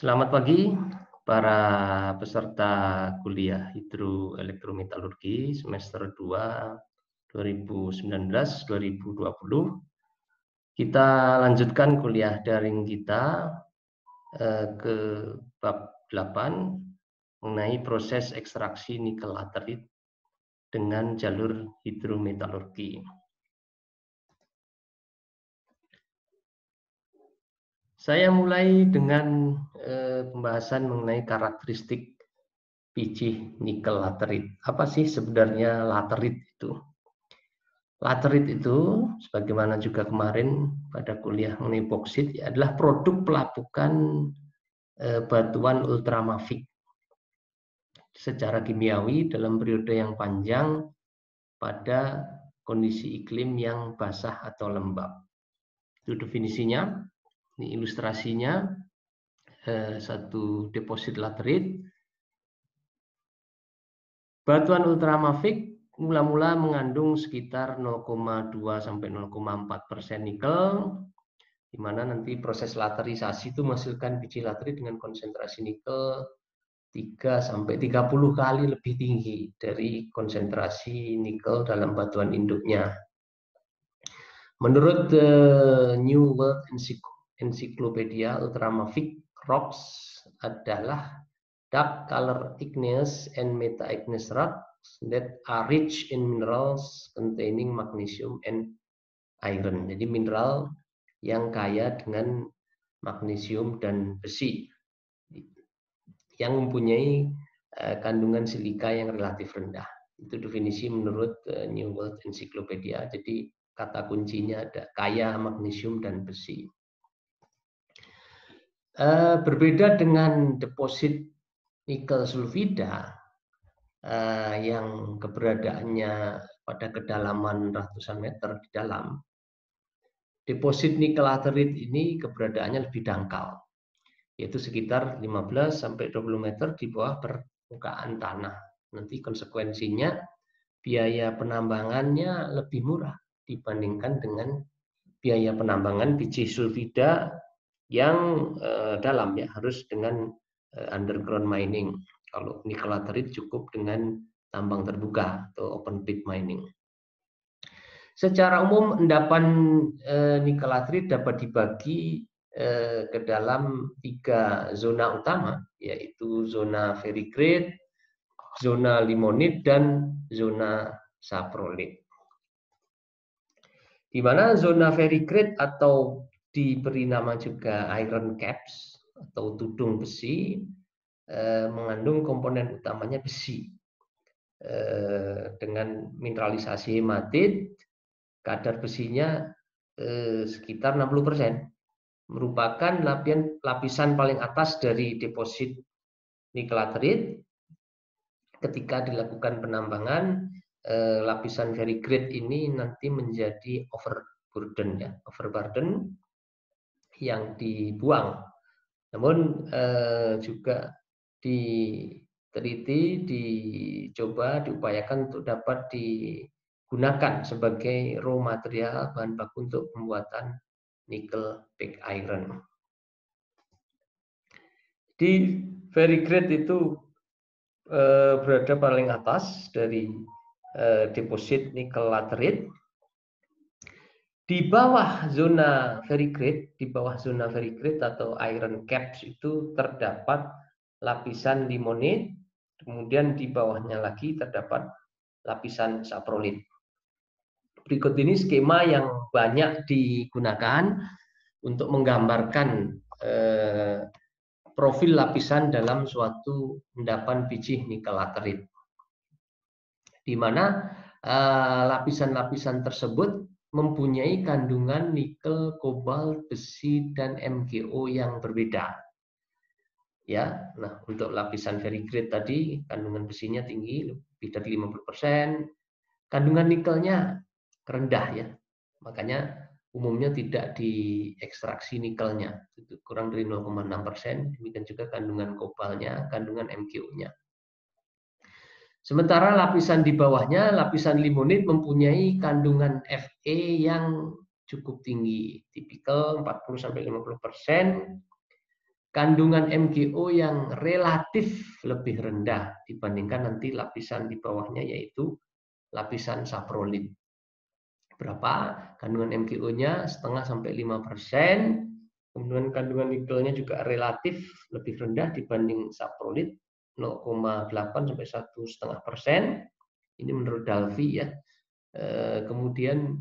Selamat pagi para peserta kuliah Hidroelektrometalurgi semester 2 2019-2020. Kita lanjutkan kuliah daring kita ke bab 8 mengenai proses ekstraksi nikel laterit dengan jalur hidrometalurgi. Saya mulai dengan pembahasan mengenai karakteristik biji nikel laterit. Apa sih sebenarnya laterit itu? Laterit itu, sebagaimana juga kemarin pada kuliah mengenai boksit, adalah produk pelapukan batuan ultramafik secara kimiawi dalam periode yang panjang pada kondisi iklim yang basah atau lembab. Itu definisinya. Ini ilustrasinya, satu deposit laterit. Batuan ultramafik mula-mula mengandung sekitar 0,2 sampai 0,4% nikel, di mana nanti proses laterisasi itu menghasilkan biji laterit dengan konsentrasi nikel 3 sampai 30 kali lebih tinggi dari konsentrasi nikel dalam batuan induknya. Menurut New World Encyclopedia, ultramafik rocks adalah dark color igneous and meta-igneous rocks that are rich in minerals containing magnesium and iron. Jadi mineral yang kaya dengan magnesium dan besi, yang mempunyai kandungan silika yang relatif rendah. Itu definisi menurut New World Encyclopedia. Jadi kata kuncinya ada kaya magnesium dan besi. Berbeda dengan deposit nikel sulfida yang keberadaannya pada kedalaman ratusan meter di dalam, deposit nikel laterit ini keberadaannya lebih dangkal, yaitu sekitar 15 sampai 20 meter di bawah permukaan tanah. Nanti konsekuensinya biaya penambangannya lebih murah dibandingkan dengan biaya penambangan biji sulfida yang dalam, ya, harus dengan underground mining. Kalau nikel laterit cukup dengan tambang terbuka atau open pit mining. Secara umum endapan nikel laterit dapat dibagi ke dalam 3 zona utama, yaitu zona ferricrete, zona limonit, dan zona saprolit. Di mana zona ferricrete atau diberi nama juga iron caps atau tudung besi mengandung komponen utamanya besi dengan mineralisasi hematit. Kadar besinya sekitar 60%, merupakan lapisan paling atas dari deposit nikel laterit. Ketika dilakukan penambangan, lapisan ferricrete ini nanti menjadi overburden, ya, overburden yang dibuang. Namun juga diteliti, dicoba, diupayakan untuk dapat digunakan sebagai raw material, bahan baku untuk pembuatan nickel pig iron. Di ferricrete itu berada paling atas dari deposit nikel laterit. Di bawah zona ferricrete, atau iron caps itu terdapat lapisan limonit, kemudian di bawahnya lagi terdapat lapisan saprolit. Berikut ini skema yang banyak digunakan untuk menggambarkan profil lapisan dalam suatu endapan biji nikel laterit, di mana lapisan-lapisan tersebut mempunyai kandungan nikel, kobalt, besi, dan MgO yang berbeda. Ya, nah untuk lapisan ferricrete tadi kandungan besinya tinggi, lebih dari 50%, kandungan nikelnya rendah, ya. Makanya umumnya tidak diekstraksi nikelnya, itu kurang dari 0,6%. Demikian juga kandungan kobalnya, kandungan MgO-nya. Sementara lapisan di bawahnya, lapisan limonit, mempunyai kandungan Fe yang cukup tinggi, tipikal 40-50%, kandungan MgO yang relatif lebih rendah dibandingkan nanti lapisan di bawahnya, yaitu lapisan saprolid. Berapa kandungan MgO-nya? 0,5–5%. Kemudian kandungan nikelnya juga relatif lebih rendah dibanding saprolid, 0,8–1,5%. Ini menurut Dalvi ya. Kemudian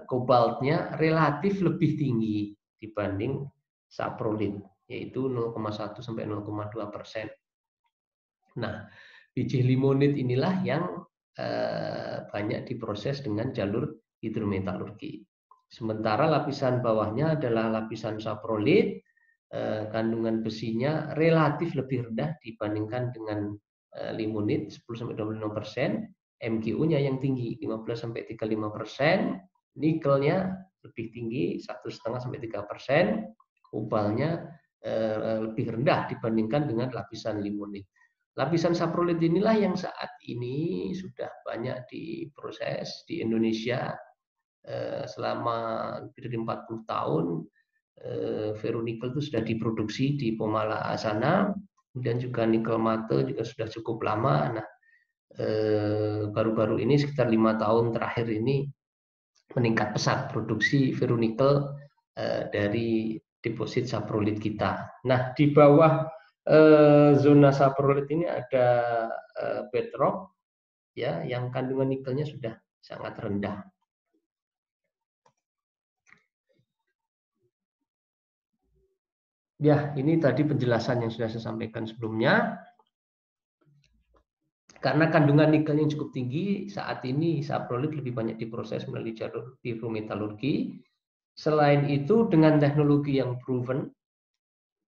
kobaltnya relatif lebih tinggi dibanding saprolid, yaitu 0,1–0,2%. Nah, biji limonit inilah yang banyak diproses dengan jalur hidrometalurgi. Sementara lapisan bawahnya adalah lapisan saprolid, kandungan besinya relatif lebih rendah dibandingkan dengan limonit, 10–25%. MgO-nya yang tinggi, 15–35%. Nikelnya lebih tinggi, 1,5–3%. Kobalnya lebih rendah dibandingkan dengan lapisan limonit. Lapisan saprolid inilah yang saat ini sudah banyak diproses di Indonesia. Selama lebih dari 40 tahun ferronikel itu sudah diproduksi di Pomala sana, kemudian juga nikel mate juga sudah cukup lama. Nah, baru-baru ini sekitar 5 tahun terakhir ini meningkat pesat produksi ferronikel dari deposit saprolid kita. Nah, di bawah zona saprolid ini ada bedrock ya, yang kandungan nikelnya sudah sangat rendah. Ya, ini tadi penjelasan yang sudah saya sampaikan sebelumnya. Karena kandungan nikel yang cukup tinggi, saat ini saprolid lebih banyak diproses melalui jalur hidrometalurgi. Selain itu, dengan teknologi yang proven,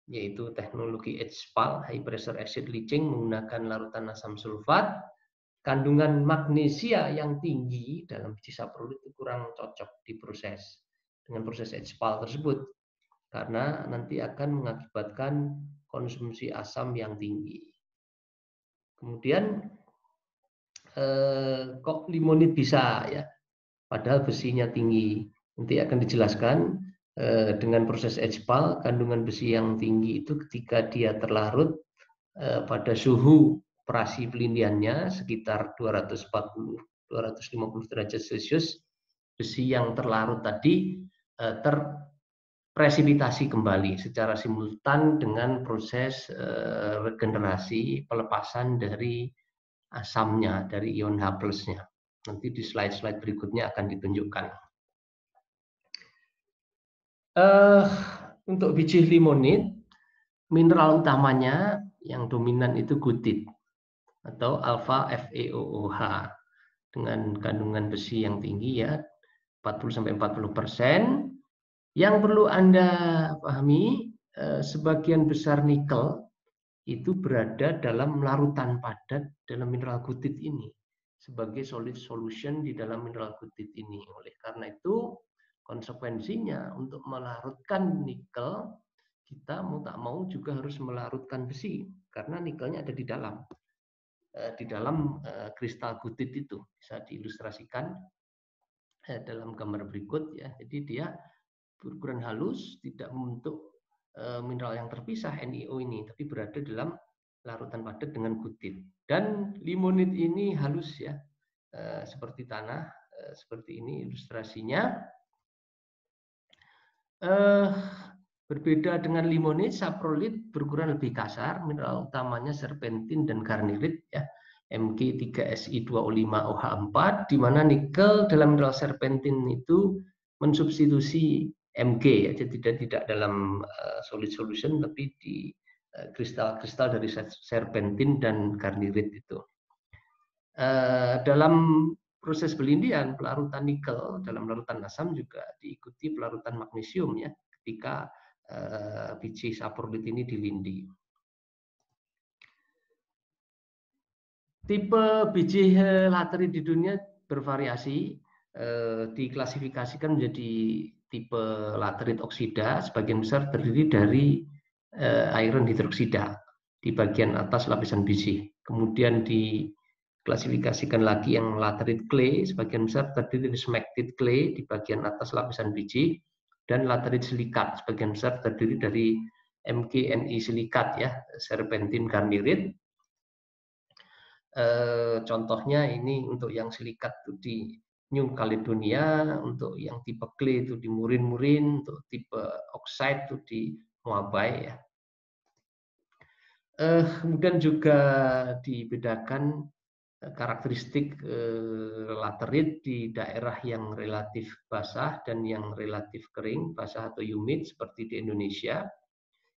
yaitu teknologi HPAL, High Pressure Acid Leaching, menggunakan larutan asam sulfat, kandungan magnesia yang tinggi dalam biji saprolid itu kurang cocok diproses dengan proses HPAL tersebut, karena nanti akan mengakibatkan konsumsi asam yang tinggi. Kemudian kok limonit bisa ya, padahal besinya tinggi. Nanti akan dijelaskan dengan proses HPAL, kandungan besi yang tinggi itu ketika dia terlarut pada suhu operasi pelindiannya sekitar 240–250 derajat Celcius, besi yang terlarut tadi terpresipitasi kembali secara simultan dengan proses regenerasi pelepasan dari asamnya, dari ion H+. Nanti di slide-slide berikutnya akan ditunjukkan. Untuk biji limonit, mineral utamanya yang dominan itu gutit atau alpha FeOOH dengan kandungan besi yang tinggi ya, 40–40%. Yang perlu Anda pahami, sebagian besar nikel itu berada dalam larutan padat dalam mineral gutit ini sebagai solid solution di dalam mineral gutit ini. Oleh karena itu, konsekuensinya untuk melarutkan nikel, kita mau tak mau juga harus melarutkan besi karena nikelnya ada di dalam kristal gutit itu. Bisa diilustrasikan dalam gambar berikut ya. Jadi dia berukuran halus, tidak membentuk mineral yang terpisah NiO ini, tapi berada dalam larutan padat dengan gutit. Dan limonit ini halus ya, seperti tanah, seperti ini ilustrasinya. Berbeda dengan limonit, saprolid berukuran lebih kasar, mineral utamanya serpentin dan garnerit ya, Mg3Si2O5OH4, di mana nikel dalam mineral serpentin itu mensubstitusi Mg ya, jadi tidak dalam solid solution tapi di kristal-kristal dari serpentin dan garnerit itu. Dalam proses pelindian, pelarutan nikel dalam larutan asam juga diikuti pelarutan magnesium ya, ketika biji saprolid ini dilindi. Tipe biji laterit di dunia bervariasi, diklasifikasikan menjadi tipe laterit oksida, sebagian besar terdiri dari iron hidroksida di bagian atas lapisan biji. Kemudian diklasifikasikan lagi yang laterit clay, sebagian besar terdiri dari smectite clay di bagian atas lapisan biji, dan laterit silikat, sebagian besar terdiri dari MgNi silikat ya, serpentin garnirit. Contohnya ini untuk yang silikat itu di New Caledonia, untuk yang tipe clay itu di Murin-Murin, untuk tipe oxide itu di Moabai ya. Kemudian juga dibedakan karakteristik laterit di daerah yang relatif basah dan yang relatif kering, basah atau humid seperti di Indonesia.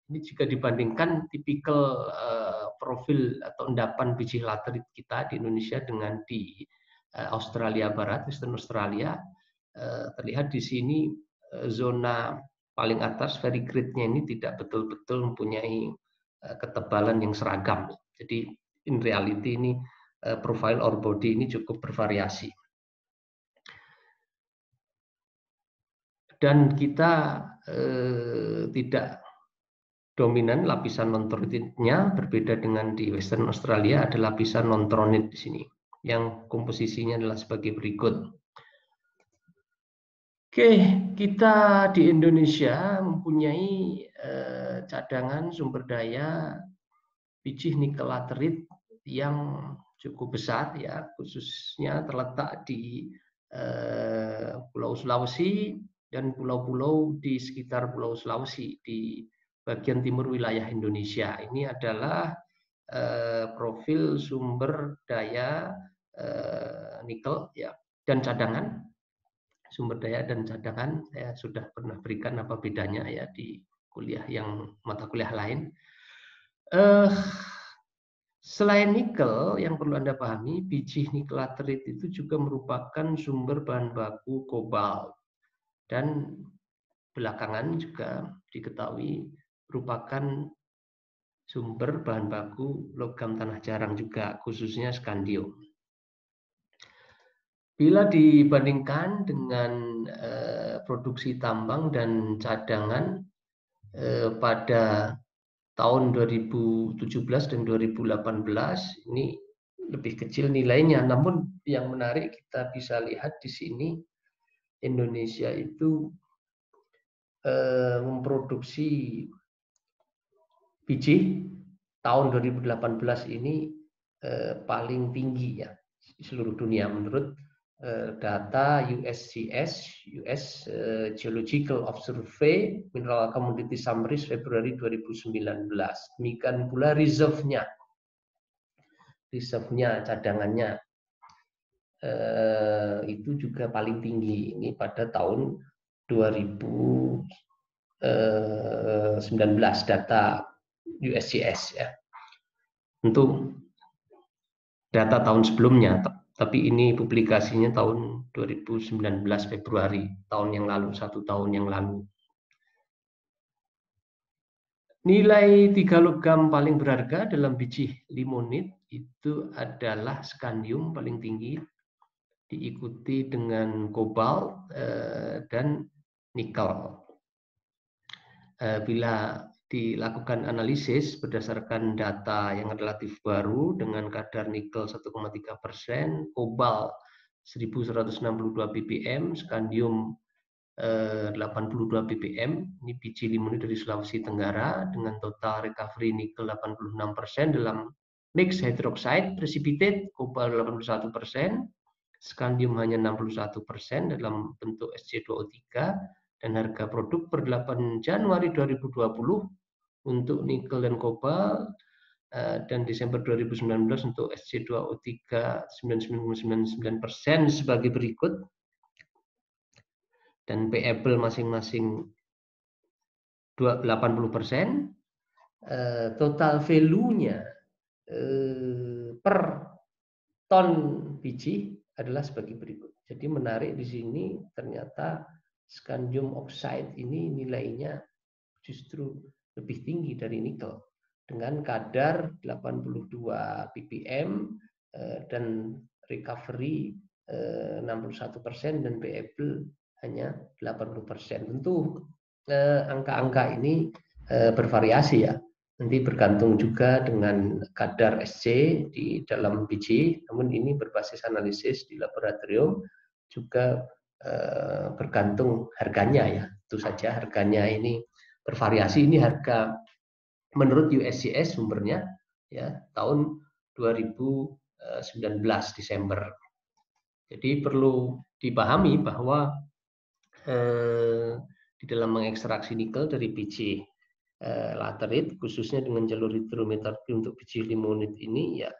Ini juga dibandingkan tipikal profil atau endapan biji laterit kita di Indonesia dengan di Australia Barat, Western Australia. Terlihat di sini zona paling atas verigrade-nya ini tidak betul-betul mempunyai ketebalan yang seragam. Jadi in reality ini profile ore body ini cukup bervariasi. Dan kita tidak dominan lapisan non-tronitnya, berbeda dengan di Western Australia ada lapisan non-tronit di sini yang komposisinya adalah sebagai berikut. Oke, kita di Indonesia mempunyai cadangan sumber daya biji nikel laterit yang cukup besar ya, khususnya terletak di Pulau Sulawesi dan pulau-pulau di sekitar Pulau Sulawesi di bagian timur wilayah Indonesia. Ini adalah profil sumber daya nikel ya dan cadangan. Sumber daya dan cadangan saya sudah pernah berikan apa bedanya ya di kuliah yang mata kuliah lain. Selain nikel, yang perlu Anda pahami, biji nikel laterit itu juga merupakan sumber bahan baku kobalt dan belakangan juga diketahui merupakan sumber bahan baku logam tanah jarang juga, khususnya skandium. Bila dibandingkan dengan produksi tambang dan cadangan pada tahun 2017 dan 2018 ini lebih kecil nilainya. Namun yang menarik kita bisa lihat di sini Indonesia itu memproduksi biji tahun 2018 ini paling tinggi ya di seluruh dunia menurut data USGS, US Geological Survey Mineral Commodity Summaries Februari 2019. Demikian pula reserve-nya cadangannya itu juga paling tinggi ini pada tahun 2019 data USGS ya. Untuk data tahun sebelumnya, tapi ini publikasinya tahun 2019 Februari, tahun yang lalu, 1 tahun yang lalu. Nilai 3 logam paling berharga dalam biji limonit itu adalah skandium paling tinggi, diikuti dengan kobalt dan nikel. Bila dilakukan analisis berdasarkan data yang relatif baru dengan kadar nikel 1,3%, kobalt 1162 ppm, skandium 82 ppm, ini biji limonit dari Sulawesi Tenggara dengan total recovery nikel 86% dalam mix hydroxide precipitate, kobalt 81%, skandium hanya 61% dalam bentuk SC2O3, dan harga produk per 8 Januari 2020 untuk nikel dan kobalt dan Desember 2019 untuk SC2O3 99,99% sebagai berikut, dan payable masing-masing 80%. Total value-nya per ton biji adalah sebagai berikut. Jadi menarik di sini ternyata skandium oxide ini nilainya justru lebih tinggi dari nikel dengan kadar 82 ppm dan recovery 61% dan payable hanya 80%. Tentu angka-angka ini bervariasi ya. Nanti bergantung juga dengan kadar SC di dalam biji, namun ini berbasis analisis di laboratorium juga bergantung harganya ya. Tentu saja harganya ini bervariasi. Ini harga menurut USGS sumbernya ya tahun 2019 Desember. Jadi perlu dipahami bahwa di dalam mengekstraksi nikel dari biji laterit, khususnya dengan jalur hidrometalurgi untuk biji limonit ini, ya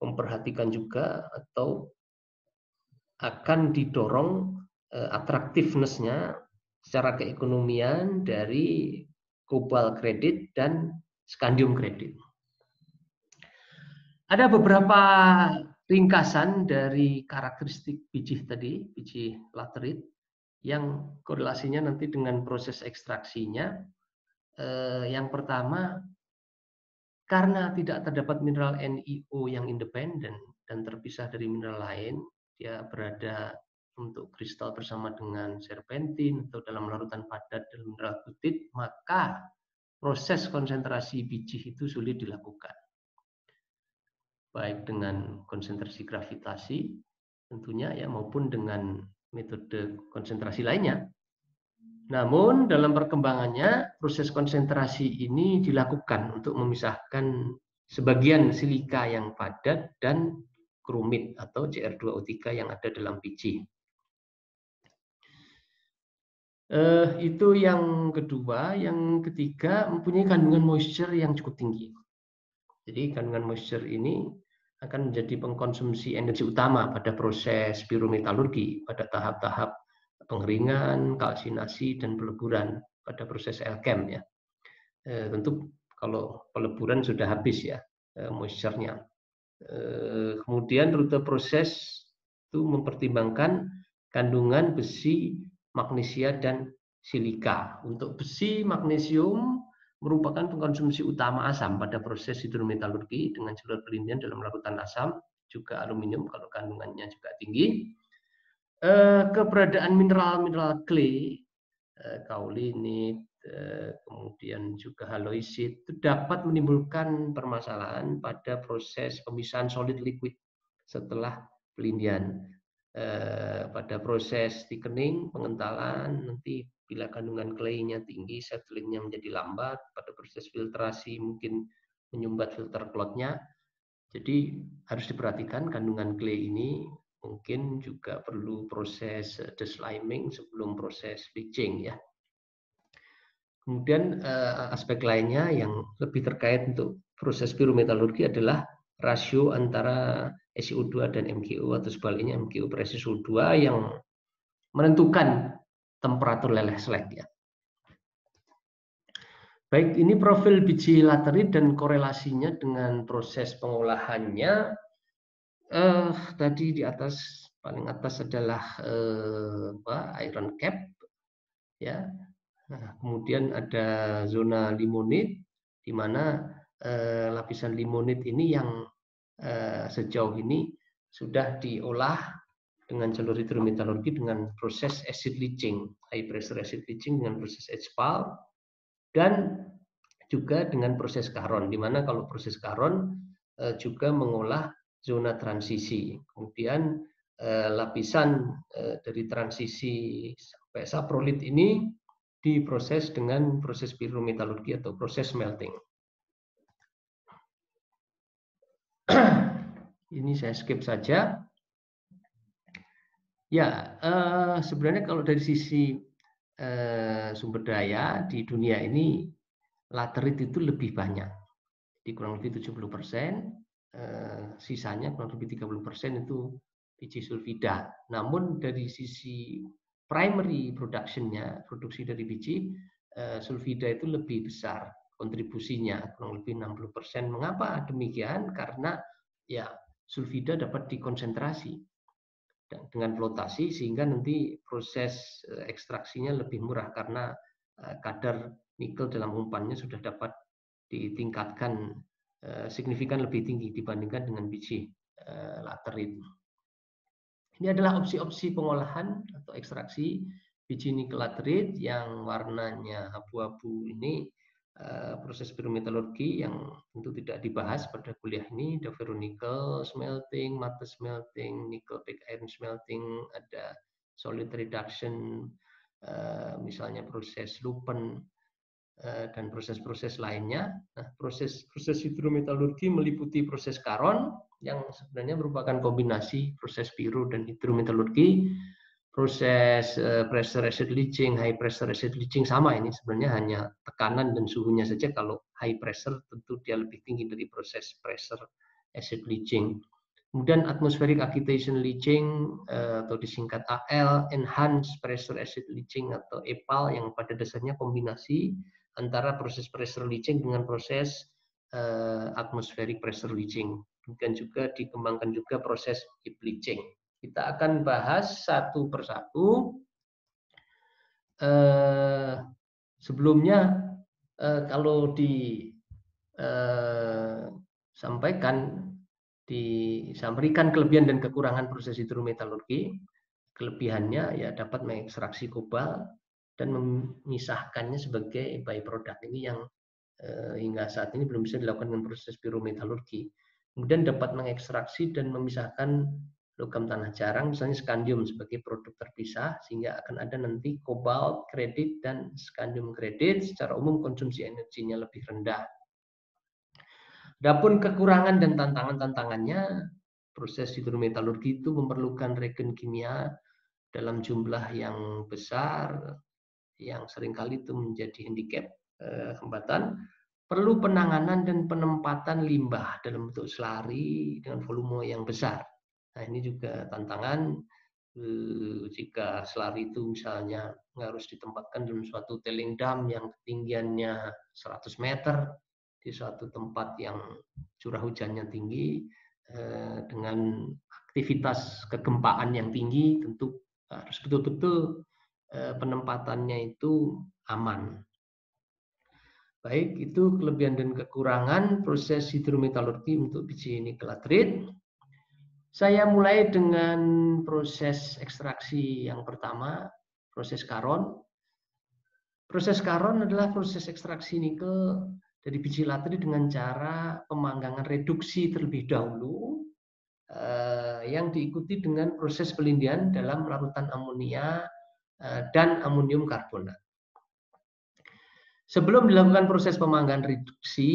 memperhatikan juga atau akan didorong atraktifness-nya secara keekonomian dari cobalt kredit dan scandium kredit. Ada beberapa ringkasan dari karakteristik biji tadi, biji laterit, yang korelasinya nanti dengan proses ekstraksinya. Yang pertama, karena tidak terdapat mineral NiO yang independen dan terpisah dari mineral lain, dia berada untuk kristal bersama dengan serpentin atau dalam larutan padat dalam mineral butit, maka proses konsentrasi biji itu sulit dilakukan. Baik dengan konsentrasi gravitasi tentunya ya, maupun dengan metode konsentrasi lainnya. Namun dalam perkembangannya proses konsentrasi ini dilakukan untuk memisahkan sebagian silika yang padat dan kromit atau Cr2O3 yang ada dalam biji. Itu yang kedua. Yang ketiga, mempunyai kandungan moisture yang cukup tinggi. Jadi kandungan moisture ini akan menjadi pengkonsumsi energi utama pada proses pirometalurgi, pada tahap-tahap pengeringan, kalsinasi, dan peleburan pada proses Elchem ya. Tentu kalau peleburan sudah habis ya moisture-nya. Kemudian rute proses itu mempertimbangkan kandungan besi, magnesia, dan silika. Untuk besi, magnesium merupakan pengkonsumsi utama asam pada proses hidrometalurgi dengan jalur pelindian dalam larutan asam, juga aluminium kalau kandungannya juga tinggi. Keberadaan mineral-mineral clay, kaulinit, kemudian juga haloisit, itu dapat menimbulkan permasalahan pada proses pemisahan solid liquid setelah pelindian. Pada proses thickening, pengentalan, nanti bila kandungan clay-nya tinggi, settling-nya menjadi lambat. Pada proses filtrasi mungkin menyumbat filter cloth-nya. Jadi harus diperhatikan kandungan clay ini mungkin juga perlu proses desliming sebelum proses bleaching ya. Kemudian aspek lainnya yang lebih terkait untuk proses pirometalurgi adalah rasio antara SiO2 dan MgO atau sebaliknya MgO per SiO2 yang menentukan temperatur leleh slag ya. Baik, ini profil biji laterit dan korelasinya dengan proses pengolahannya. Tadi di atas, paling atas adalah iron cap ya. Nah, kemudian ada zona limonit di mana lapisan limonit ini yang sejauh ini sudah diolah dengan jalur hidrometalurgi dengan proses acid leaching, high pressure acid leaching dengan proses HPAL, dan juga dengan proses Caron, di mana kalau proses Caron juga mengolah zona transisi. Kemudian lapisan dari transisi sampai saprolit ini diproses dengan proses pirometalurgi atau proses smelting. Ini saya skip saja. Ya, sebenarnya kalau dari sisi sumber daya di dunia ini laterit itu lebih banyak, di kurang lebih 70%, sisanya kurang lebih 30% itu biji sulfida. Namun dari sisi primary production-nya, produksi dari biji, sulfida itu lebih besar kontribusinya, kurang lebih 60%. Mengapa demikian? Karena ya sulfida dapat dikonsentrasi dengan flotasi sehingga nanti proses ekstraksinya lebih murah karena kadar nikel dalam umpannya sudah dapat ditingkatkan signifikan lebih tinggi dibandingkan dengan biji laterit. Ini adalah opsi-opsi pengolahan atau ekstraksi biji nikel laterit yang warnanya abu-abu ini. Proses pirometalurgi yang tentu tidak dibahas pada kuliah ini, ada ferronikel smelting, matte smelting, nickel pig iron smelting, ada solid reduction, misalnya proses lupen, dan proses-proses lainnya. Nah, proses hidrometalurgi meliputi proses Caron yang sebenarnya merupakan kombinasi proses Piro dan hidrometalurgi. Proses pressure acid leaching, high pressure acid leaching sama, ini sebenarnya hanya tekanan dan suhunya saja. Kalau high pressure tentu dia lebih tinggi dari proses pressure acid leaching. Kemudian atmospheric agitation leaching atau disingkat AL, enhanced pressure acid leaching atau EPAL, yang pada dasarnya kombinasi antara proses pressure leaching dengan proses atmospheric pressure leaching. Kemudian juga dikembangkan juga proses heap leaching. Kita akan bahas satu persatu. Sebelumnya kalau disampaikan, disampaikan kelebihan dan kekurangan proses hidrometalurgi. Kelebihannya ya dapat mengekstraksi kobalt dan memisahkannya sebagai byproduct. Ini yang hingga saat ini belum bisa dilakukan dengan proses pyrometalurgi. Kemudian dapat mengekstraksi dan memisahkan logam tanah jarang, misalnya skandium sebagai produk terpisah, sehingga akan ada nanti kobalt kredit dan skandium kredit. Secara umum konsumsi energinya lebih rendah. Adapun kekurangan dan tantangan-tantangannya, proses hidrometalurgi itu memerlukan reagen kimia dalam jumlah yang besar, yang seringkali itu menjadi handicap, hambatan. Perlu penanganan dan penempatan limbah dalam bentuk slari dengan volume yang besar. Nah, ini juga tantangan jika slari itu misalnya harus ditempatkan dalam suatu tailing dam yang ketinggiannya 100 meter di suatu tempat yang curah hujannya tinggi dengan aktivitas kegempaan yang tinggi, tentu harus betul-betul penempatannya itu aman. Baik, itu kelebihan dan kekurangan proses hidrometalurgi untuk biji nikel latrit. Saya mulai dengan proses ekstraksi yang pertama, proses Caron. Proses Caron adalah proses ekstraksi nikel dari biji latrit dengan cara pemanggangan reduksi terlebih dahulu, yang diikuti dengan proses pelindian dalam larutan amonia dan amonium karbonat. Sebelum dilakukan proses pemanggangan reduksi,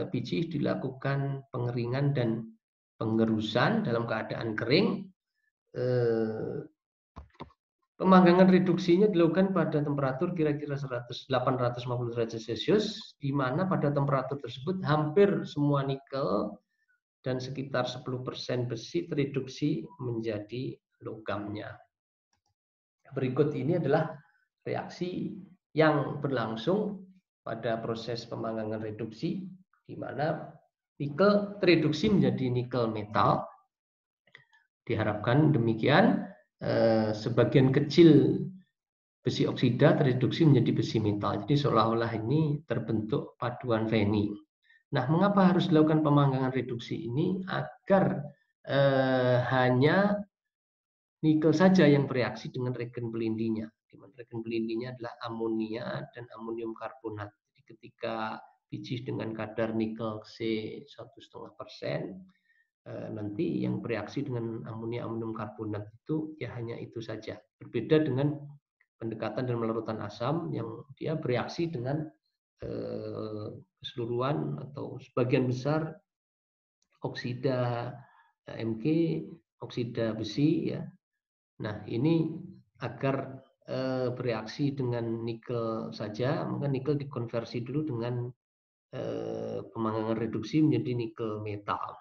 biji dilakukan pengeringan dan pengerusan dalam keadaan kering. Pemanggangan reduksinya dilakukan pada temperatur kira-kira 850 derajat Celcius, di mana pada temperatur tersebut hampir semua nikel dan sekitar 10% besi tereduksi menjadi logamnya. Berikut ini adalah reaksi yang berlangsung pada proses pemanggangan reduksi, di mana nikel tereduksi menjadi nikel metal. Diharapkan demikian, sebagian kecil besi oksida tereduksi menjadi besi metal. Jadi seolah-olah ini terbentuk paduan Feni. Nah, mengapa harus dilakukan pemanggangan reduksi ini? Agar hanya nikel saja yang bereaksi dengan reagen pelindinya. Di mana reagen pelindinya adalah amonia dan amonium karbonat. Jadi ketika biji dengan kadar nikel C 1,5%, nanti yang bereaksi dengan amonia amonium karbonat itu ya hanya itu saja. Berbeda dengan pendekatan dan larutan asam yang dia bereaksi dengan keseluruhan atau sebagian besar oksida Mg, oksida besi ya. Nah, ini agar bereaksi dengan nikel saja, maka nikel dikonversi dulu dengan pemanggangan reduksi menjadi nikel metal.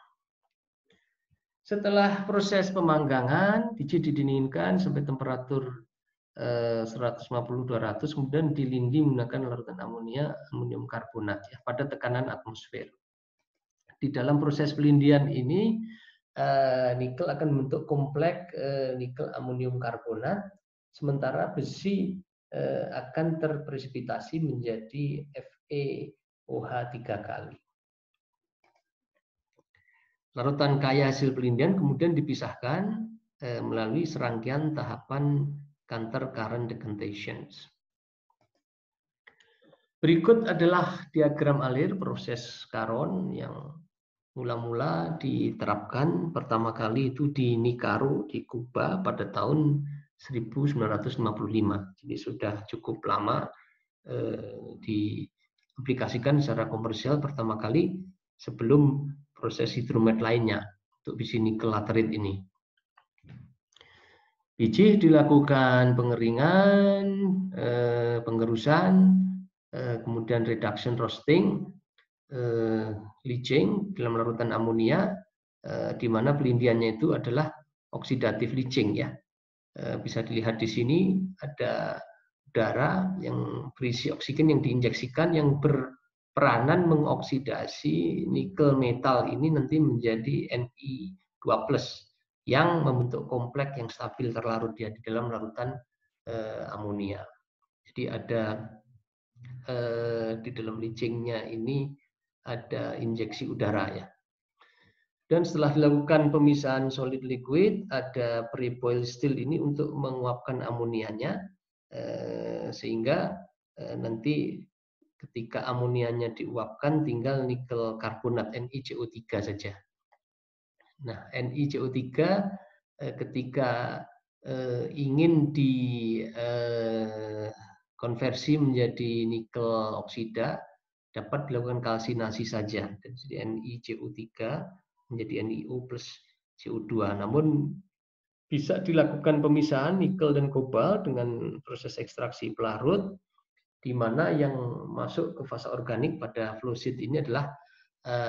Setelah proses pemanggangan, biji didinginkan sampai temperatur 150-200, kemudian dilindi menggunakan larutan amonia, amonium karbonat ya, pada tekanan atmosfer. Di dalam proses pelindian ini, nikel akan membentuk kompleks nikel amonium karbonat, sementara besi akan terpresipitasi menjadi FeOH 3 kali. Larutan kaya hasil pelindian kemudian dipisahkan melalui serangkaian tahapan counter current decantation. Berikut adalah diagram alir proses Caron yang mula-mula diterapkan pertama kali itu di Nikaro di Kuba pada tahun 1955. Jadi sudah cukup lama diaplikasikan secara komersial pertama kali sebelum proses hidromet lainnya untuk biji nikel laterit ini. Biji dilakukan pengeringan, pengerusan, kemudian reduction roasting, leaching dalam larutan amonia, di mana pelindiannya itu adalah oksidatif leaching ya. Bisa dilihat di sini ada udara yang berisi oksigen yang diinjeksikan yang berperanan mengoksidasi nikel metal ini nanti menjadi Ni2+ yang membentuk kompleks yang stabil terlarut di dalam larutan amonia. Jadi ada di dalam leachingnya ini ada injeksi udara ya. Dan setelah dilakukan pemisahan solid liquid, ada pre-boil still ini untuk menguapkan amonianya sehingga nanti ketika amonianya diuapkan tinggal nikel karbonat NiCO3 saja. Nah, NiCO3 ketika ingin dikonversi menjadi nikel oksida dapat dilakukan kalsinasi saja. Jadi NiCO3 menjadi NiO plus CO2. Namun bisa dilakukan pemisahan nikel dan kobalt dengan proses ekstraksi pelarut, di mana yang masuk ke fase organik pada flow sheet ini adalah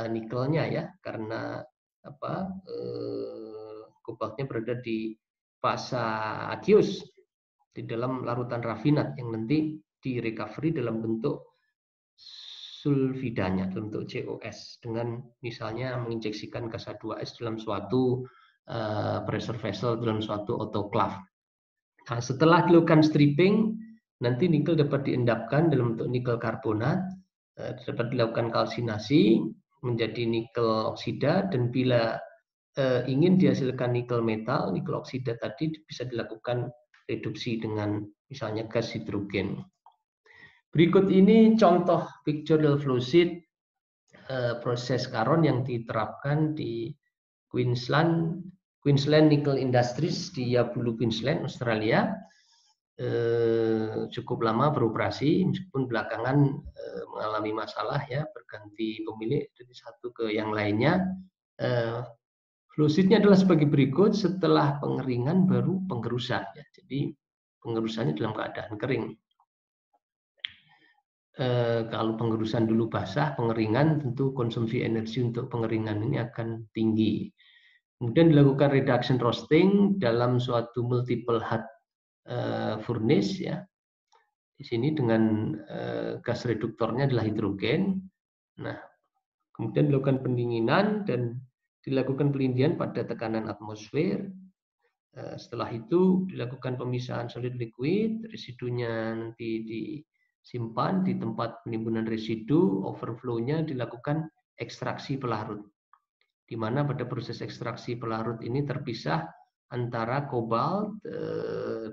nikelnya ya, karena kobaltnya berada di fase aqueous di dalam larutan rafinat yang nanti di recovery dalam bentuk sulfidanya dalam bentuk COS dengan misalnya menginjeksikan gas H2S dalam suatu pressure vessel dalam suatu autoclave. Nah, setelah dilakukan stripping, nanti nikel dapat diendapkan dalam bentuk nikel karbonat, dapat dilakukan kalsinasi menjadi nikel oksida, dan bila ingin dihasilkan nikel metal, nikel oksida tadi bisa dilakukan reduksi dengan misalnya gas hidrogen. Berikut ini contoh pictorial flow sheet proses Caron yang diterapkan di Queensland Nickel Industries di Yabulu, Queensland, Australia. Cukup lama beroperasi meskipun belakangan mengalami masalah ya, berganti pemilik dari satu ke yang lainnya. Flow sheet-nya adalah sebagai berikut. Setelah pengeringan baru pengerusan ya. Jadi pengerusannya dalam keadaan kering. Kalau pengerusan dulu basah, pengeringan tentu konsumsi energi untuk pengeringan ini akan tinggi. Kemudian dilakukan reduction roasting dalam suatu multiple head furnace ya. Di sini dengan gas reduktornya adalah hidrogen. Nah, kemudian dilakukan pendinginan dan dilakukan pelindian pada tekanan atmosfer. Setelah itu dilakukan pemisahan solid liquid, residunya nanti disimpan di tempat penimbunan residu, overflow-nya dilakukan ekstraksi pelarut. Di mana pada proses ekstraksi pelarut ini terpisah antara kobalt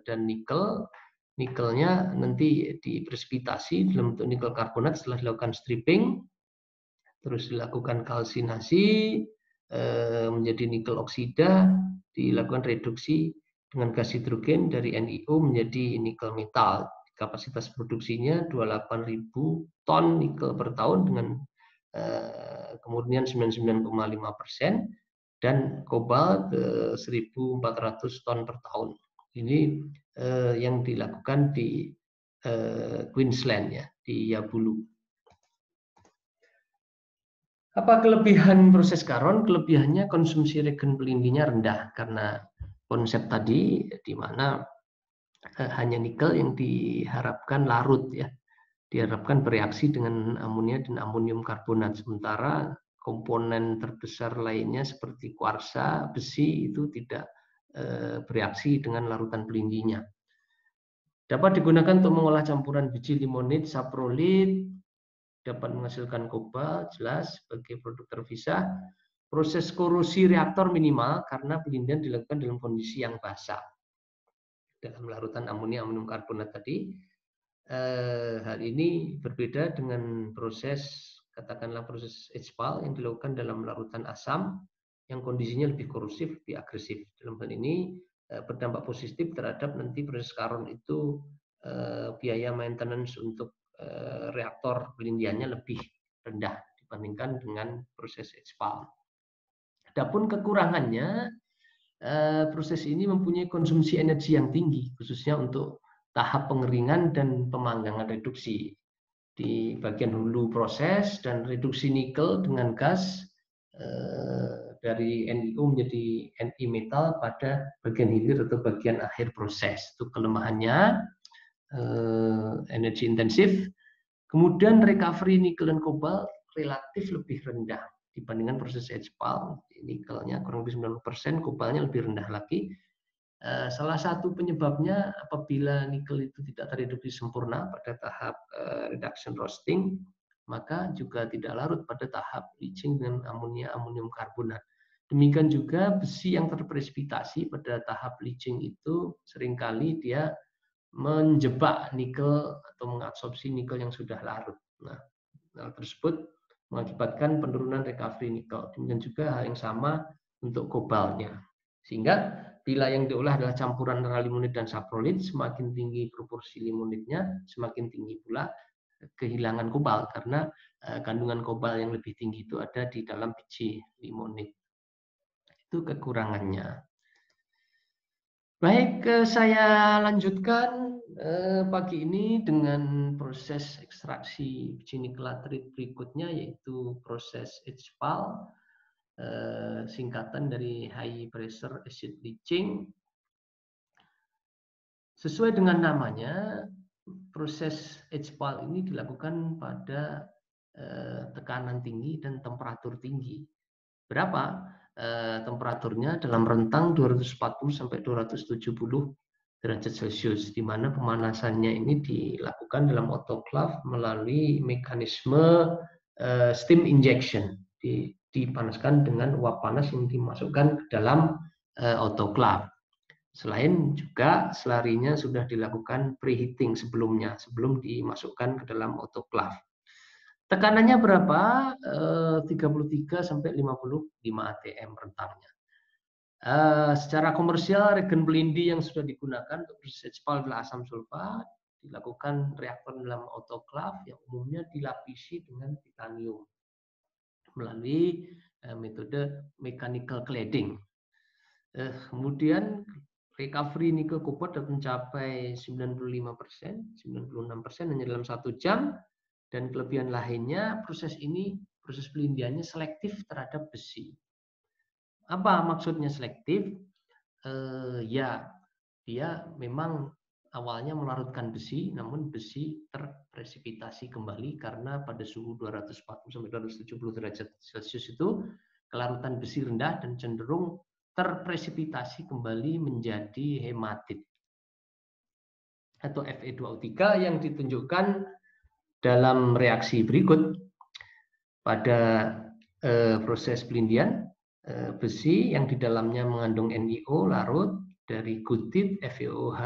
dan nikel. Nikelnya nanti dipresipitasi dalam bentuk nikel karbonat setelah dilakukan stripping, terus dilakukan kalsinasi menjadi nikel oksida, dilakukan reduksi dengan gas hidrogen dari NiO menjadi nikel metal. Kapasitas produksinya 28.000 ton nikel per tahun dengan kemurnian 99,5% dan kobalt 1.400 ton per tahun. Ini yang dilakukan di Queensland ya, di Yabulu. Apa kelebihan proses Caron? Kelebihannya konsumsi regen pelindinya rendah karena konsep tadi di mana hanya nikel yang diharapkan larut ya, diharapkan bereaksi dengan amonia dan amonium karbonat, sementara komponen terbesar lainnya seperti kuarsa, besi itu tidak bereaksi dengan larutan pelindinya. Dapat digunakan untuk mengolah campuran biji limonit, saprolit, dapat menghasilkan kobalt, jelas sebagai produk terpisah. Proses korosi reaktor minimal karena pelindian dilakukan dalam kondisi yang basah. Dalam larutan amonia amonium karbonat tadi, hal ini berbeda dengan proses, katakanlah proses HPAL yang dilakukan dalam larutan asam yang kondisinya lebih korosif, lebih agresif. Dalam hal ini berdampak positif terhadap nanti proses Caron itu biaya maintenance untuk reaktor pelindiannya lebih rendah dibandingkan dengan proses HPAL. Adapun kekurangannya, proses ini mempunyai konsumsi energi yang tinggi, khususnya untuk tahap pengeringan dan pemanggangan reduksi. Di bagian hulu proses dan reduksi nikel dengan gas dari NiO menjadi Ni metal pada bagian hilir atau bagian akhir proses. Itu kelemahannya, energi intensif. Kemudian recovery nikel dan kobalt relatif lebih rendah dibandingkan proses HPAL. Nikelnya kurang lebih 90%, kobalnya lebih rendah lagi. Salah satu penyebabnya apabila nikel itu tidak tereduksi sempurna pada tahap reduction roasting, maka juga tidak larut pada tahap leaching dengan amonium karbonat. Demikian juga besi yang terpresipitasi pada tahap leaching itu seringkali dia menjebak nikel atau mengabsorpsi nikel yang sudah larut. Nah, hal tersebut mengakibatkan penurunan recovery nikel. Demikian juga hal yang sama untuk kobalnya. Sehingga bila yang diolah adalah campuran antara limonit dan saprolit, semakin tinggi proporsi limonitnya, semakin tinggi pula kehilangan kobalt, karena kandungan kobalt yang lebih tinggi itu ada di dalam biji limonit. Itu kekurangannya. Baik, saya lanjutkan pagi ini dengan proses ekstraksi biji nikel latrit berikutnya, yaitu proses HPAL, singkatan dari high pressure acid leaching. Sesuai dengan namanya, proses HPAL ini dilakukan pada tekanan tinggi dan temperatur tinggi. Berapa temperaturnya? Dalam rentang 240 sampai 270 derajat Celcius, di mana pemanasannya ini dilakukan dalam autoclave melalui mekanisme steam injection. Dipanaskan dengan uap panas yang dimasukkan ke dalam autoclave. Selain juga selarinya sudah dilakukan preheating sebelumnya, sebelum dimasukkan ke dalam autoclave. Tekanannya berapa? 33 sampai 55 atm rentangnya. Secara komersial, regen pelindi yang sudah digunakan untuk proses HPAL adalah asam sulfat, dilakukan reaktor dalam autoclave yang umumnya dilapisi dengan titanium melalui metode mechanical cladding. Kemudian recovery nikel kobalt dapat mencapai 95%, 96% hanya dalam 1 jam, dan kelebihan lainnya proses pelindiannya selektif terhadap besi. Apa maksudnya selektif? Ya, dia memang awalnya melarutkan besi, namun besi terpresipitasi kembali karena pada suhu 240 sampai 270 derajat Celcius itu kelarutan besi rendah dan cenderung terpresipitasi kembali menjadi hematit atau Fe2O3 yang ditunjukkan dalam reaksi berikut. Pada proses pelindian, besi yang di dalamnya mengandung NiO larut dari gutit FeOH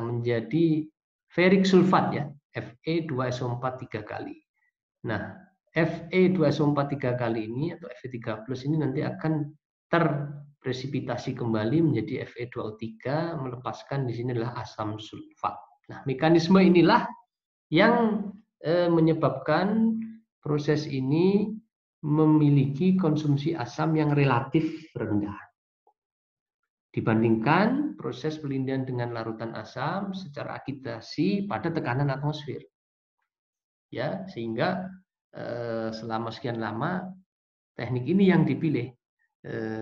menjadi ferric sulfat, ya, Fe2SO4 3 kali. Nah, Fe2SO4 3 kali ini atau Fe3+ ini nanti akan terpresipitasi kembali menjadi Fe2O3, melepaskan di sini adalah asam sulfat. Nah, mekanisme inilah yang menyebabkan proses ini memiliki konsumsi asam yang relatif rendah dibandingkan proses pelindian dengan larutan asam secara akidasi pada tekanan atmosfer. Ya, sehingga selama sekian lama teknik ini yang dipilih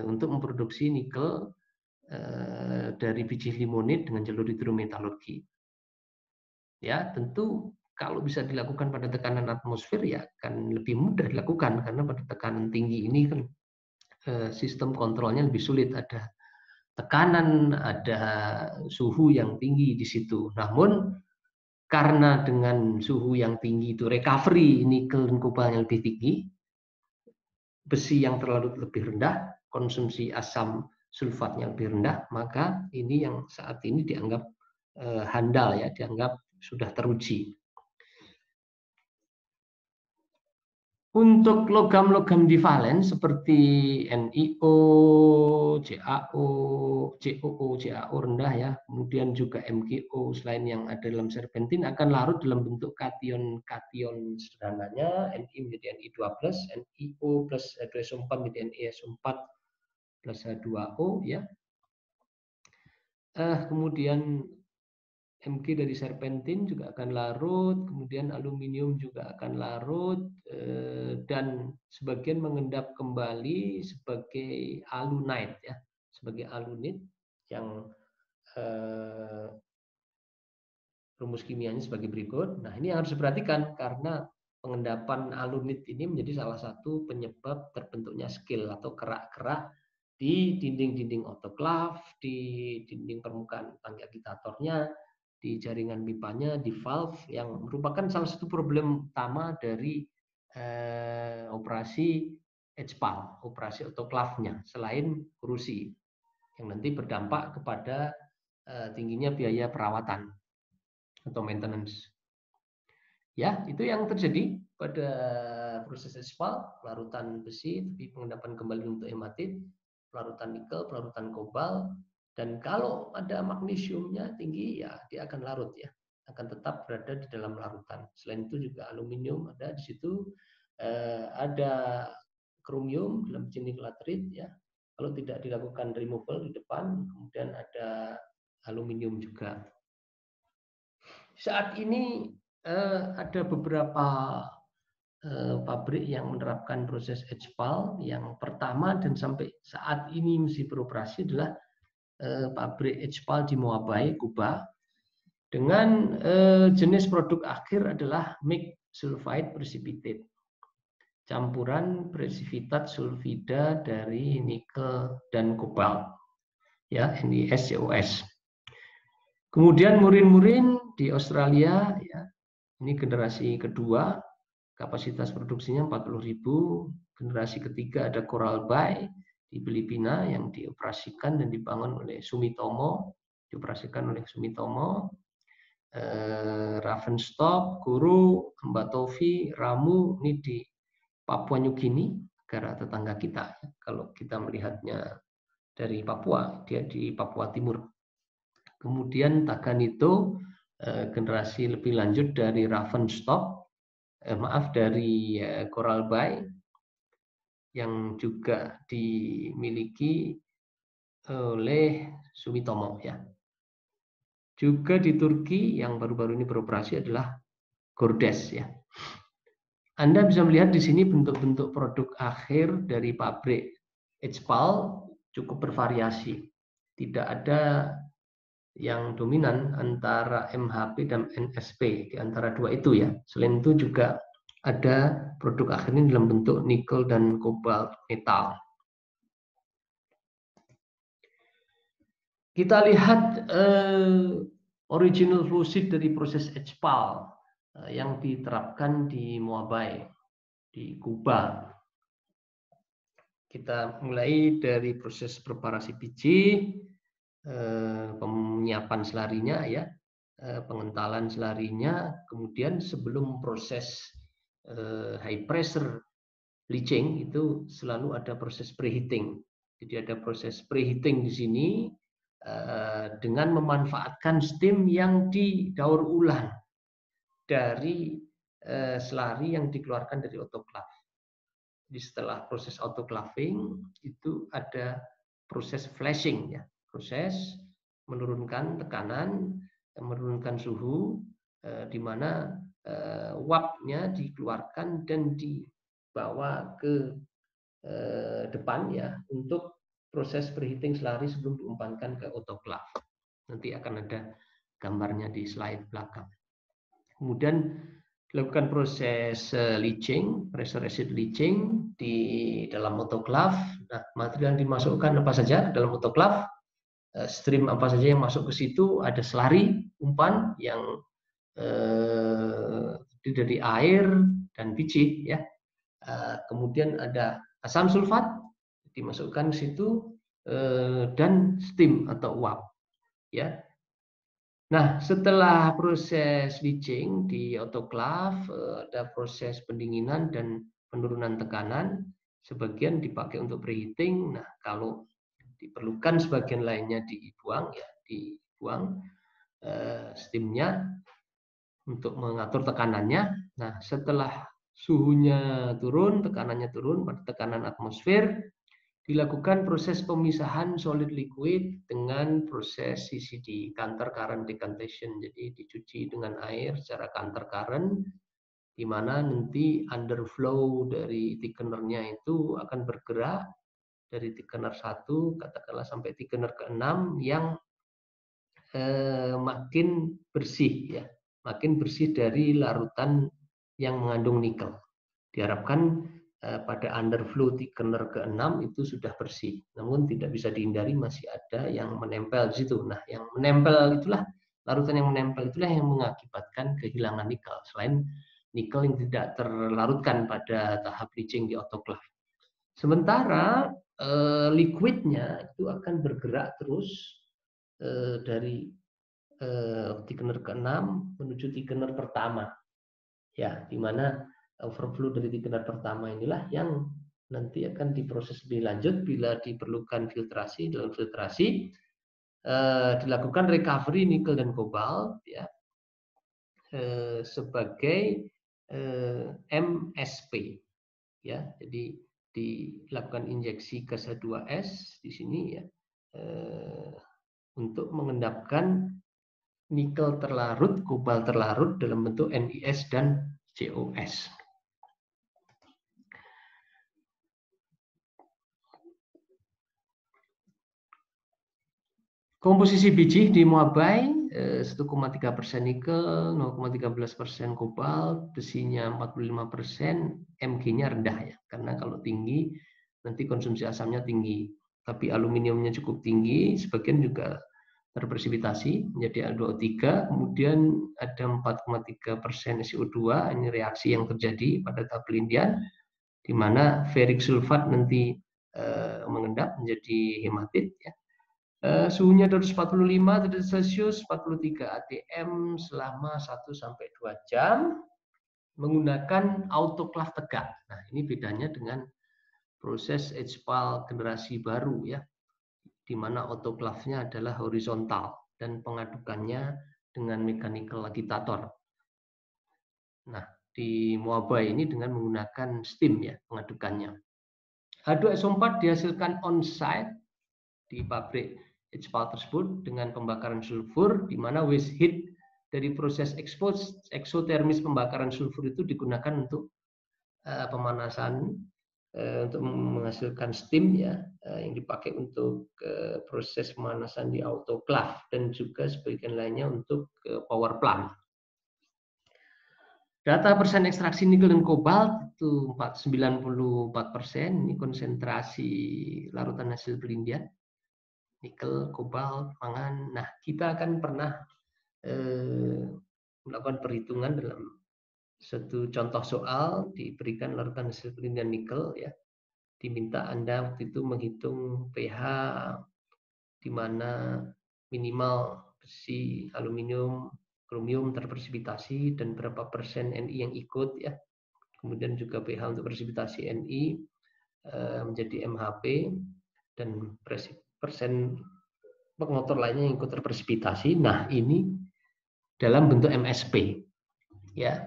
untuk memproduksi nikel dari biji limonit dengan jalur hidrometalurgi. Ya, tentu kalau bisa dilakukan pada tekanan atmosfer ya akan lebih mudah dilakukan, karena pada tekanan tinggi ini kan sistem kontrolnya lebih sulit, ada tekanan, ada suhu yang tinggi di situ. Namun karena dengan suhu yang tinggi itu recovery nikel dan kobalnya lebih tinggi, besi yang terlarut lebih rendah, konsumsi asam sulfatnya lebih rendah, maka ini yang saat ini dianggap handal, ya, dianggap sudah teruji. Untuk logam-logam divalen seperti NiO, CaO, CoO, CaO rendah ya, kemudian juga MgO selain yang ada dalam serpentin akan larut dalam bentuk kation-kation sederhananya, Ni menjadi Ni2+, NiO plus H2SO4 menjadi NiSO4 plus H2O ya. Kemudian Mg dari serpentin juga akan larut, kemudian aluminium juga akan larut, dan sebagian mengendap kembali sebagai alunite ya, sebagai alunit yang rumus kimianya sebagai berikut. Nah, ini harus diperhatikan karena pengendapan alunit ini menjadi salah satu penyebab terbentuknya skill atau kerak-kerak di dinding-dinding autoklav, di dinding permukaan tangki agitatornya, di jaringan pipanya, di valve yang merupakan salah satu problem utama dari operasi HPAL, operasi autoklavnya, selain korosi yang nanti berdampak kepada tingginya biaya perawatan atau maintenance. Ya, itu yang terjadi pada proses HPAL, pelarutan besi, tapi pengendapan kembali untuk hematit, pelarutan nikel, pelarutan kobalt. Dan kalau ada magnesiumnya tinggi, ya dia akan larut ya, akan tetap berada di dalam larutan. Selain itu juga aluminium ada di situ, ada kromium dalam jenis laterit ya. Kalau tidak dilakukan removal di depan, kemudian ada aluminium juga. Saat ini ada beberapa pabrik yang menerapkan proses HPAL. Yang pertama dan sampai saat ini masih beroperasi adalah pabrik HPAL di Moabai, Kuba, dengan jenis produk akhir adalah mixed sulfide precipitate, campuran presipitat sulfida dari nikel dan kobalt, ya, NiSCOS. Kemudian murin-murin di Australia, ya, ini generasi kedua, kapasitas produksinya 40.000. Generasi ketiga ada Coral Bay di Filipina yang dioperasikan dan dibangun oleh Sumitomo, Ravenstorp, Guru, Ambatovi, Ramu, ini di Papua New Guinea, negara tetangga kita. Kalau kita melihatnya dari Papua, dia di Papua Timur. Kemudian Taganito, generasi lebih lanjut dari Ravenstorp, dari Coral Bay, yang juga dimiliki oleh Sumitomo ya. Juga di Turki yang baru-baru ini beroperasi adalah Gordes ya. Anda bisa melihat di sini bentuk-bentuk produk akhir dari pabrik HPAL cukup bervariasi. Tidak ada yang dominan antara MHP dan NSP di antara dua itu ya. Selain itu juga ada produk akhirnya dalam bentuk nikel dan kobalt metal. Kita lihat original flow sheet dari proses HPAL yang diterapkan di Moabai, di Kuba. Kita mulai dari proses preparasi biji, penyiapan selarinya ya, pengentalan selarinya, kemudian sebelum proses high pressure leaching itu selalu ada proses preheating. Jadi ada proses preheating di sini dengan memanfaatkan steam yang didaur ulang dari selari yang dikeluarkan dari autoclave. Jadi setelah proses autoclaving itu ada proses flashing ya, proses menurunkan tekanan, menurunkan suhu, di mana uapnya dikeluarkan dan dibawa ke depan ya untuk proses preheating selari sebelum diumpankan ke autoclave. Nanti akan ada gambarnya di slide belakang. Kemudian dilakukan proses leaching, pressure acid leaching di dalam autoclave. Nah, material yang dimasukkan apa saja dalam autoclave, stream apa saja yang masuk ke situ, ada selari umpan yang dari air dan biji ya. Kemudian ada asam sulfat dimasukkan ke situ dan steam atau uap ya. Nah, setelah proses leaching di autoclave ada proses pendinginan dan penurunan tekanan, sebagian dipakai untuk preheating. Nah, kalau diperlukan sebagian lainnya dibuang, ya dibuang steamnya untuk mengatur tekanannya. Nah, setelah suhunya turun, tekanannya turun pada tekanan atmosfer, dilakukan proses pemisahan solid liquid dengan proses CCD, counter current decantation. Jadi dicuci dengan air secara counter current, di mana nanti underflow dari thickenernya itu akan bergerak dari thickener 1 katakanlah sampai thickener ke-6 yang makin bersih, ya, makin bersih dari larutan yang mengandung nikel. Diharapkan pada underflow thickener ke-6 itu sudah bersih. Namun tidak bisa dihindari masih ada yang menempel di situ. Nah, yang menempel itulah, larutan yang menempel itulah yang mengakibatkan kehilangan nikel. Selain nikel yang tidak terlarutkan pada tahap leaching di autoclave. Sementara liquidnya itu akan bergerak terus dari thickener ke-6 menuju thickener pertama. Ya, di mana overflow dari thickener pertama inilah yang nanti akan diproses lebih lanjut bila diperlukan filtrasi. Dalam filtrasi dilakukan recovery nikel dan kobalt, ya, sebagai MSP, ya. Jadi dilakukan injeksi K2S di sini, ya, untuk mengendapkan nikel terlarut, kobalt terlarut dalam bentuk NiS dan COS. Komposisi biji di Moabai 1,3% nikel, 0,13% kobalt, besinya 45%, Mg-nya rendah, ya, karena kalau tinggi nanti konsumsi asamnya tinggi. Tapi aluminiumnya cukup tinggi, sebagian juga terpresipitasi menjadi Al2O3, kemudian ada 4,3% SiO2, ini reaksi yang terjadi pada tahap pelindian, di mana ferric sulfat nanti mengendap menjadi hematit, ya. Suhunya 245 derajat Celcius, 43 atm selama 1-2 jam menggunakan autoclave tegak. Nah, ini bedanya dengan proses HPAL generasi baru, ya, di mana autoclave-nya adalah horizontal dan pengadukannya dengan mechanical agitator. Nah, di Moabai ini dengan menggunakan steam, ya, pengadukannya. H2SO4 dihasilkan on-site di pabrik HPAL tersebut dengan pembakaran sulfur, di mana waste heat dari proses eksotermis pembakaran sulfur itu digunakan untuk pemanasan, untuk menghasilkan steam, ya, yang dipakai untuk proses pemanasan di autoclave dan juga sebagian lainnya untuk power plant. Data persen ekstraksi nikel dan kobalt itu 94%, ini konsentrasi larutan hasil pelindian. Nikel, kobalt, mangan. Nah, kita akan pernah melakukan perhitungan dalam satu contoh soal, diberikan larutan hasil pelindian nikel, ya. Diminta Anda waktu itu menghitung pH di mana minimal besi, aluminium, kromium terpresipitasi dan berapa persen Ni yang ikut, ya. Kemudian juga pH untuk presipitasi Ni menjadi MHP dan persen pengotor lainnya yang ikut terpresipitasi. Nah, ini dalam bentuk MSP, ya,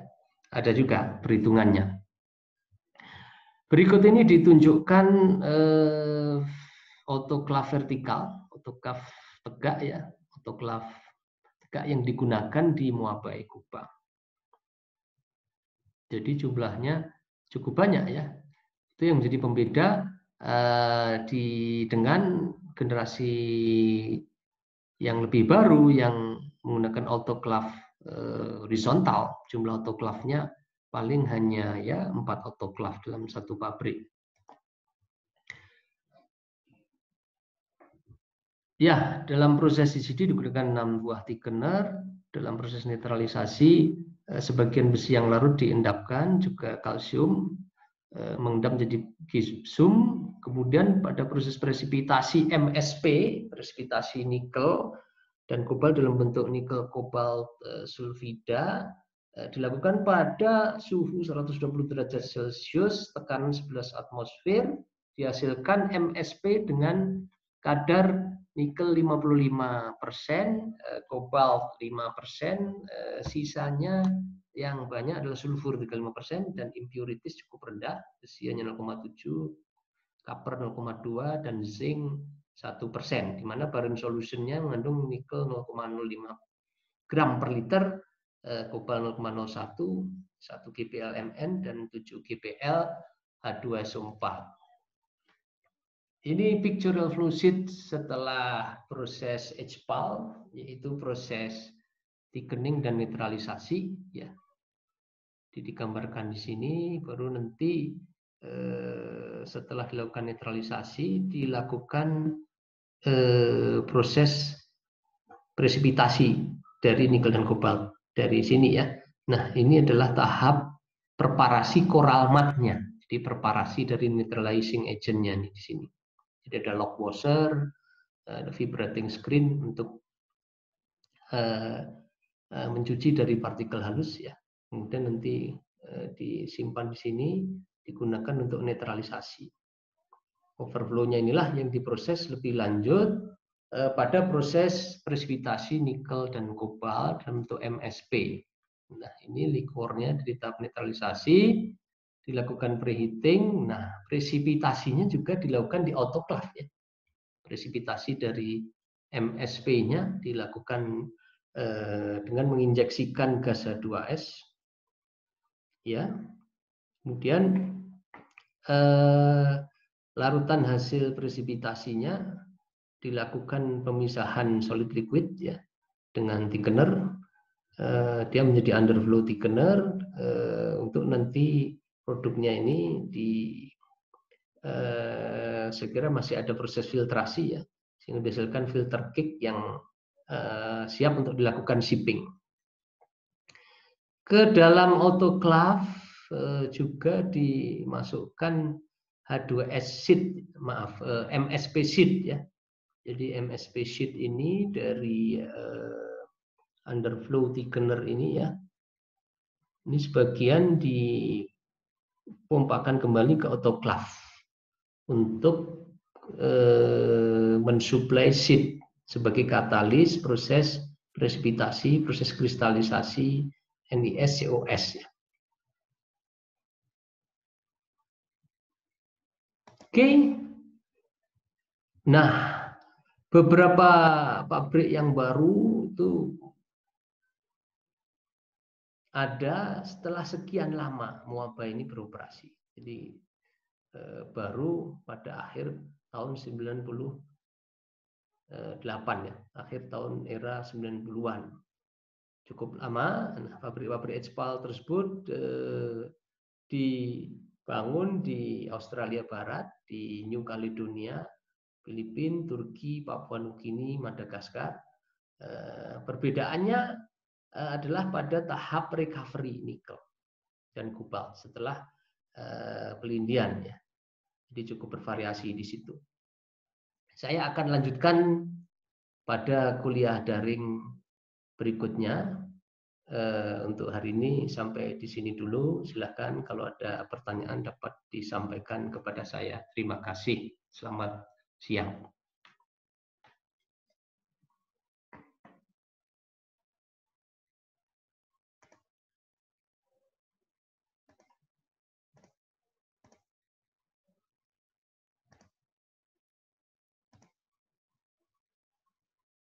ada juga perhitungannya. Berikut ini ditunjukkan autoclave vertikal, autoclave tegak, ya, autoclave tegak yang digunakan di Moabai Kupang. Jadi jumlahnya cukup banyak, ya. Itu yang menjadi pembeda dengan generasi yang lebih baru yang menggunakan autoclave horizontal. Jumlah autoclave-nya paling hanya, ya, 4 autoclave dalam satu pabrik. Ya, dalam proses CCD digunakan 6 buah thickener. Dalam proses netralisasi, sebagian besi yang larut diendapkan, juga kalsium mengendap menjadi gipsum. Kemudian pada proses presipitasi MSP, presipitasi nikel dan kobalt dalam bentuk nikel kobalt sulfida, dilakukan pada suhu 120 derajat Celcius, tekanan 11 atmosfer, dihasilkan MsP dengan kadar nikel 55%, kobalt 5%, sisanya yang banyak adalah sulfur 35% dan impurities cukup rendah, besi hanya 0,7, copper 0,2 dan zinc 1%, di mana barium solutionnya mengandung nikel 0,05 gram per liter, kobalt 0,01, 1 GPL Mn dan 7 GPL H2SO4. Ini pictorial flow sheet setelah proses HPAL, yaitu proses thickening dan netralisasi, ya. Digambarkan di sini. Baru nanti setelah dilakukan netralisasi dilakukan proses presipitasi dari nikel dan kobalt dari sini, ya. Nah, ini adalah tahap preparasi coral matte-nya. Jadi preparasi dari neutralizing agent-nya nih di sini. Jadi ada lock washer, ada vibrating screen untuk mencuci dari partikel halus, ya. Kemudian nanti disimpan di sini, digunakan untuk netralisasi. Overflow-nya inilah yang diproses lebih lanjut pada proses presipitasi nikel dan kobalt dalam bentuk MsP. Nah, ini liquornya dari tahap netralisasi, dilakukan preheating. Nah, presipitasinya juga dilakukan di autoclave, ya. Presipitasi dari MsP-nya dilakukan dengan menginjeksikan gas H2S, ya. Kemudian larutan hasil presipitasinya dilakukan pemisahan solid liquid, ya, dengan thickener. Dia menjadi underflow thickener untuk nanti produknya ini saya kira masih ada proses filtrasi, ya, sehingga dihasilkan filter cake yang siap untuk dilakukan shipping. Ke dalam autoclave juga dimasukkan H2S sheet, MsP sheet, ya. Jadi MsP sheet ini dari underflow thickener ini, ya. Ini sebagian dipompakan kembali ke autoclave untuk mensuplai sheet sebagai katalis proses presipitasi, proses kristalisasi NiSCOS, ya. Oke. Nah, beberapa pabrik yang baru itu ada setelah sekian lama Muaba ini beroperasi. Jadi baru pada akhir tahun 98, ya, akhir tahun era 90-an. Cukup lama. Nah, pabrik-pabrik HPAL tersebut dibangun di Australia Barat, di New Caledonia, Filipina, Turki, Papua Nugini, Madagaskar. Perbedaannya adalah pada tahap recovery nikel dan kobalt setelah pelindian, ya. Jadi cukup bervariasi di situ. Saya akan lanjutkan pada kuliah daring berikutnya. Untuk hari ini sampai di sini dulu. Silakan kalau ada pertanyaan dapat disampaikan kepada saya. Terima kasih. Selamat siang.